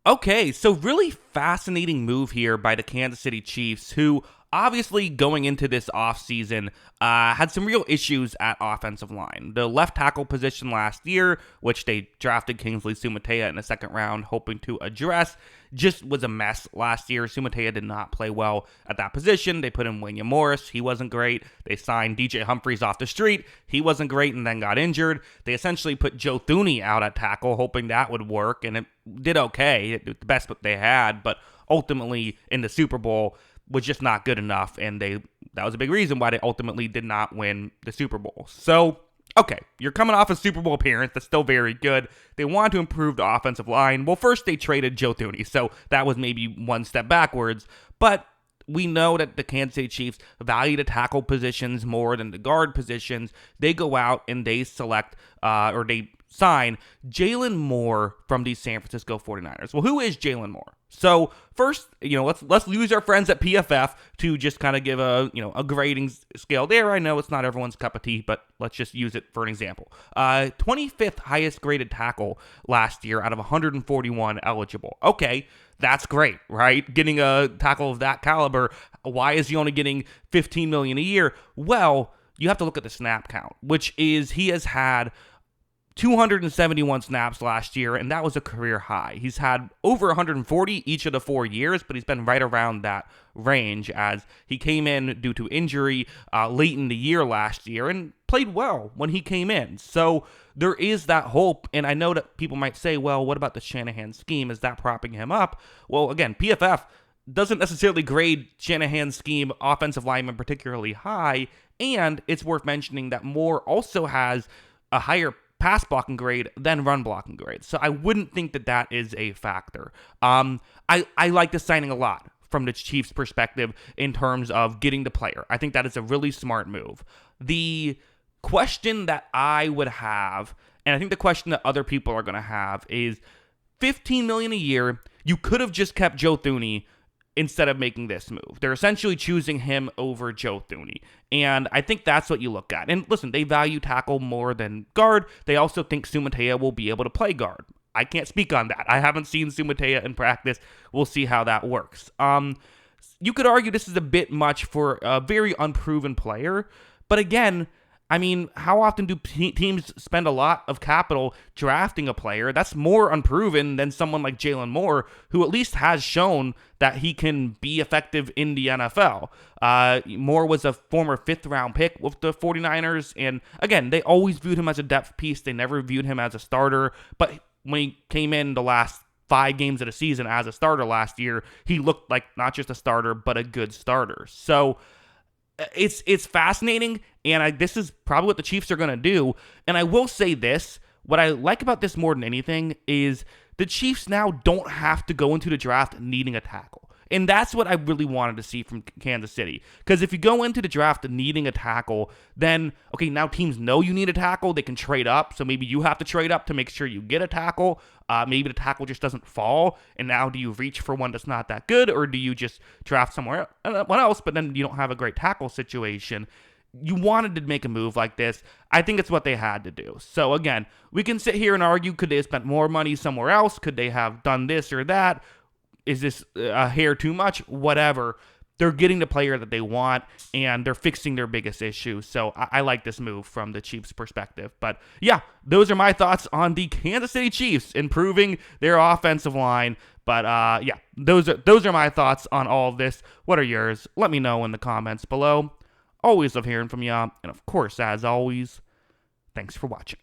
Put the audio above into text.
Okay, so really fascinating move here by the Kansas City Chiefs, who obviously going into this offseason had some real issues at offensive line. The left tackle position last year, which they drafted Kingsley Sumatea in the second round, hoping to address, just was a mess last year. Sumatea did not play well at that position. They put in William Morris. He wasn't great. They signed DJ Humphries off the street. He wasn't great and then got injured. They essentially put Joe Thuney out at tackle, hoping that would work, and it did okay. It, the best they had, but ultimately in the Super Bowl was just not good enough, and that was a big reason why they ultimately did not win the Super Bowl. So, okay, you're coming off a Super Bowl appearance that's still very good. They wanted to improve the offensive line. Well, first they traded Joe Thuney, so that was maybe one step backwards, but we know that the Kansas City Chiefs value the tackle positions more than the guard positions. They go out and they select, or they sign Jaylon Moore from the San Francisco 49ers. Well, who is Jaylon Moore? So first, let's use our friends at PFF to just kind of give a grading scale there. I know it's not everyone's cup of tea, but let's just use it for an example. 25th highest graded tackle last year out of 141 eligible. Okay, that's great, right? Getting a tackle of that caliber. Why is he only getting $15 million a year? Well, you have to look at the snap count, which is he has had 271 snaps last year, and that was a career high. He's had over 140 each of the 4 years, but he's been right around that range as he came in due to injury late in the year last year and played well when he came in. So there is that hope, and I know that people might say, well, what about the Shanahan scheme? Is that propping him up? Well, again, PFF doesn't necessarily grade Shanahan's scheme offensive lineman particularly high, and it's worth mentioning that Moore also has a higher pass blocking grade than run blocking grade. So I wouldn't think that that is a factor. I like this signing a lot from the Chiefs' perspective in terms of getting the player. I think that is a really smart move. The question that I would have, and I think the question that other people are going to have, is $15 million a year. You could have just kept Joe Thuney instead of making this move. They're essentially choosing him over Joe Thuney. And I think that's what you look at. And listen, they value tackle more than guard. They also think Sumatea will be able to play guard. I can't speak on that. I haven't seen Sumatea in practice. We'll see how that works. You could argue this is a bit much for a very unproven player. But again, I mean, how often do teams spend a lot of capital drafting a player that's more unproven than someone like Jaylon Moore, who at least has shown that he can be effective in the NFL? Moore was a former 5th-round pick with the 49ers, and again, they always viewed him as a depth piece. They never viewed him as a starter, but when he came in the last 5 games of the season as a starter last year, he looked like not just a starter, but a good starter. So it's fascinating, and this is probably what the Chiefs are going to do. And I will say this, what I like about this more than anything is the Chiefs now don't have to go into the draft needing a tackle. And that's what I really wanted to see from Kansas City. Because if you go into the draft needing a tackle, then, okay, now teams know you need a tackle. They can trade up. So maybe you have to trade up to make sure you get a tackle. Maybe the tackle just doesn't fall. And now do you reach for one that's not that good? Or do you just draft somewhere else, but then you don't have a great tackle situation? You wanted to make a move like this. I think it's what they had to do. So again, we can sit here and argue, could they have spent more money somewhere else? Could they have done this or that? Is this a hair too much? Whatever. They're getting the player that they want, and they're fixing their biggest issue. So I like this move from the Chiefs' perspective. But yeah, those are my thoughts on the Kansas City Chiefs improving their offensive line. But yeah, those are my thoughts on all of this. What are yours? Let me know in the comments below. Always love hearing from you. And of course, as always, thanks for watching.